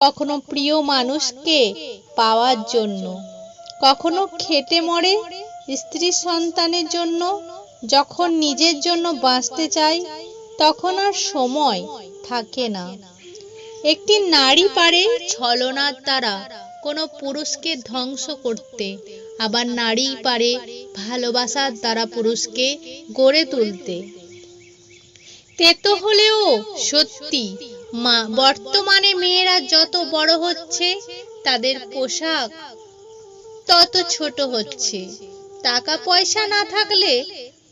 কখনো প্রিয় মানুষকে পাওয়ার জন্য, কখনো খেটে মরে স্ত্রী সন্তানের জন্য। যখন নিজের জন্য বাঁচতে চাই তখন আর সময় থাকে না। একটি নারী পারে ছলনার দ্বারা কোনো পুরুষকে ধ্বংস করতে, আবার নারী পারে ভালোবাসার দ্বারা পুরুষকে গড়ে তুলতে। তেতো হলেও সত্যি, বর্তমানে মেয়েরা যত বড় হচ্ছে তাদের পোশাক তত ছোট হচ্ছে। টাকা পয়সা না থাকলে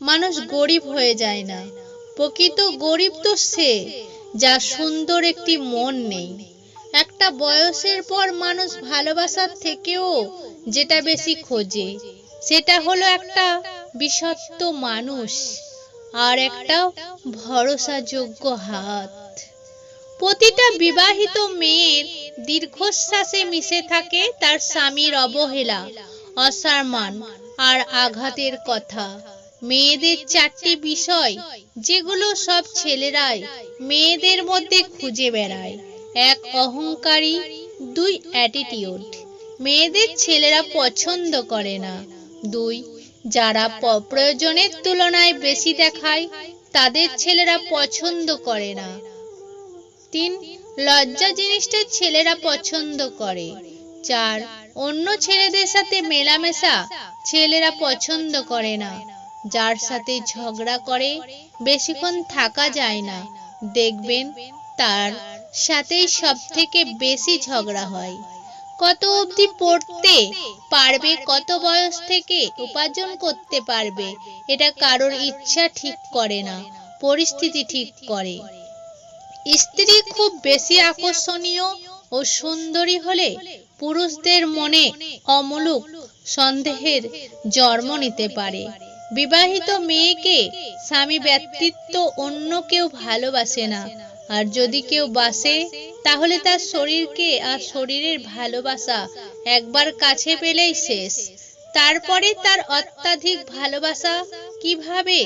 মানুষ গরিব হয়ে যায় না। প্রকৃত গরিব তো সে যার সুন্দর একটি মন নেই। একটা বয়সের পর মানুষ ভালোবাসার থেকেও যেটা বেশি খোঁজে সেটা হলো একটা বিশ্বস্ত মানুষ আর একটা ভরসাযোগ্য হাত। প্রতিটা বিবাহিত মেয়ের দীর্ঘশ্বাসে মিশে থাকে তার স্বামীর অবহেলা, অসম্মান আর আঘাতের কথা। মেয়েদের চারটি বিষয় যেগুলো সব ছেলেরাই মেয়েদের মধ্যে খুঁজে বেড়ায়। 1. অহংকারী। 2. অ্যাটিটিউড, মেয়েদের ছেলেরা পছন্দ করে না। 2. যারা প্রয়োজনের তুলনায় বেশি দেখায় তাদের ছেলেরা পছন্দ করে না। 3. লজ্জা জিনিসটা ছেলেরা পছন্দ করে। 4. অন্য ছেলেদের সাথে মেলামেশা ছেলেরা পছন্দ করে না। যার সাথে ঝগড়া করে বেশিক্ষণ থাকা যায় না, দেখবেন তার সাথেই সব থেকে বেশি ঝগড়া হয়। কত অবধি পড়তে পারবে, কত বয়স থেকে উপার্জন করতে পারবে, এটা কারোর ইচ্ছা ঠিক করে না, পরিস্থিতি ঠিক করে। স্ত্রী খুব বেশি আকর্ষণীয় ও সুন্দরী হলে পুরুষদের মনে অমূলক সন্দেহের জন্ম নিতে পারে। বিবাহিত মেয়েকে স্বামী ব্যতীত অন্য কেউ ভালোবাসে না, আর যদি কেউ বাসে তাহলে তার শরীরকে আর শরীরের ভালোবাসা একবার কাছে পেলেই শেষ। তারপরে তার অত্যাধিক ভালোবাসা কিভাবে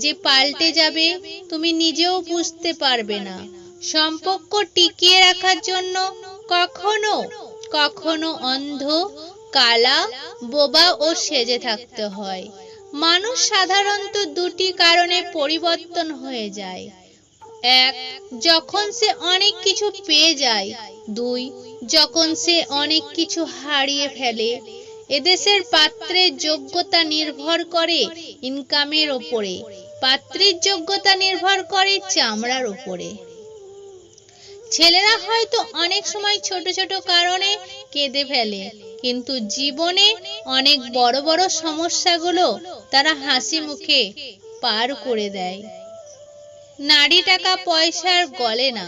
যে পাল্টে যাবে তুমি নিজেও বুঝতে পারবে না। সম্পর্ক টিকিয়ে রাখার জন্য কখনো কখনো অন্ধ, কালা, বোবা ও সেজে থাকতে হয়। মানুষ সাধারণত দুটি কারণে পরিবর্তন হয়ে যায়। 1. যখন সে অনেক কিছু পেয়ে যায়। 2. যখন সে অনেক কিছু হারিয়ে ফেলে। এদেশের পাত্রের যোগ্যতা নির্ভর করে ইনকামের উপরে, পাত্রীর যোগ্যতা নির্ভর করে চামড়ার উপরে। ছেলেরা হয়তো অনেক সময় ছোট ছোট কারণে কেঁদে ফেলে, কিন্তু জীবনে অনেক বড় বড় সমস্যাগুলো তারা হাসি মুখে পার করে দেয়। নারী টাকা পয়সার গলে না,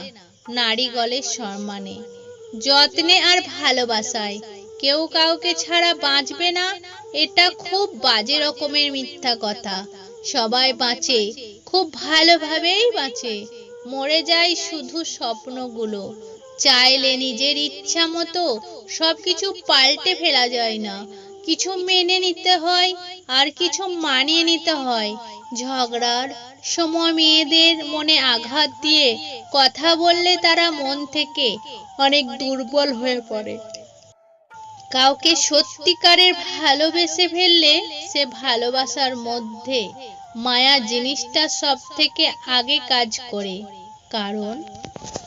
নারী গলে সম্মানে, যত্নে আর ভালোবাসায়। কেউ কাউকে ছাড়া বাঁচবে না, এটা খুব বাজে রকমের মিথ্যা কথা। সবাই বাঁচে, খুব ভালোভাবেই বাঁচে। মরে যায় শুধু স্বপ্নগুলো। চাইলে নিজের ইচ্ছা মতো সবকিছু পাল্টে ফেলা যায় না। কিছু মেনে নিতে হয় আর কিছু মানিয়ে নিতে হয়। ঝগড়ার সময় মেয়েদের মনে আঘাত দিয়ে কথা বললে তারা মন থেকে অনেক দুর্বল হয়ে পড়ে। কাউকে সত্যিকারের ভালোবেসে ফেললে সে ভালোবাসার মধ্যে মায়া জিনিসটা সব থেকে আগে কাজ করে। কারণ